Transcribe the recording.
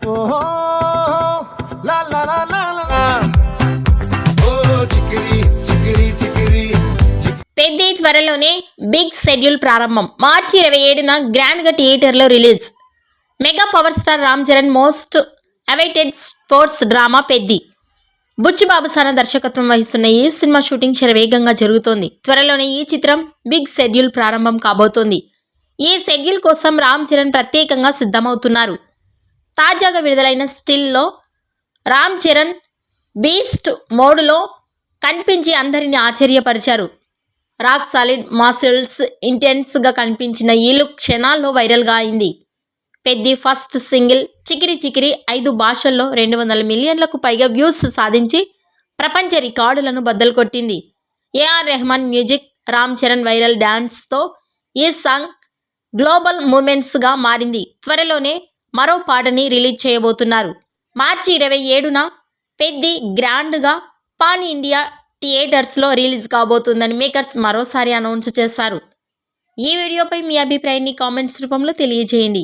ఓహో లా లా లా లా లా ఓ చికిరి చికిరి చికిరి పెద్ది త్వరలోనే big schedule ప్రారంభం. మార్చి 27న గ్రాండ్ గా థియేటర్లో release. Mega power star Ram Charan most awaited sports drama Peddi. Buchi Babu Sana దర్శకత్వం వహిస్తున్న ఈ సినిమా షూటింగ్ శరవేగంగా జరుగుతోంది. త్వరలోనే ఈ చిత్రం బిగ్ షెడ్యూల్ ప్రారంభం కాబోతోంది. ఈ షెడ్యూల్ కోసం రామ్ చరణ్ ప్రత్యేకంగా సిద్ధమవుతున్నారు. తాజాగా విడుదలైన స్టిల్లో రామ్ చరణ్ బీస్ట్ మోడ్లో కనిపించి అందరిని ఆశ్చర్యపరిచారు. రాక్ సాలిడ్ మసిల్స్ ఇంటెన్స్గా కనిపించిన ఈ లుక్ క్షణాల్లో వైరల్గా అయింది. పెద్ది ఫస్ట్ సింగిల్ చికిరి చికిరి 5 భాషల్లో 200 మిలియన్లకు పైగా వ్యూస్ సాధించి ప్రపంచ రికార్డులను బద్దలు కొట్టింది. ఏఆర్ రెహమాన్ మ్యూజిక్, రామ్ చరణ్ వైరల్ డాన్స్తో ఈ సాంగ్ గ్లోబల్ మూమెంట్స్గా మారింది. త్వరలోనే మరో పాటని రిలీజ్ చేయబోతున్నారు. మార్చి 27న పెద్ది గ్రాండ్గా పాన్ ఇండియా థియేటర్స్లో రిలీజ్ కాబోతుందని మేకర్స్ మరోసారి అనౌన్స్ చేశారు. ఈ వీడియోపై మీ అభిప్రాయాన్ని కామెంట్స్ రూపంలో తెలియజేయండి.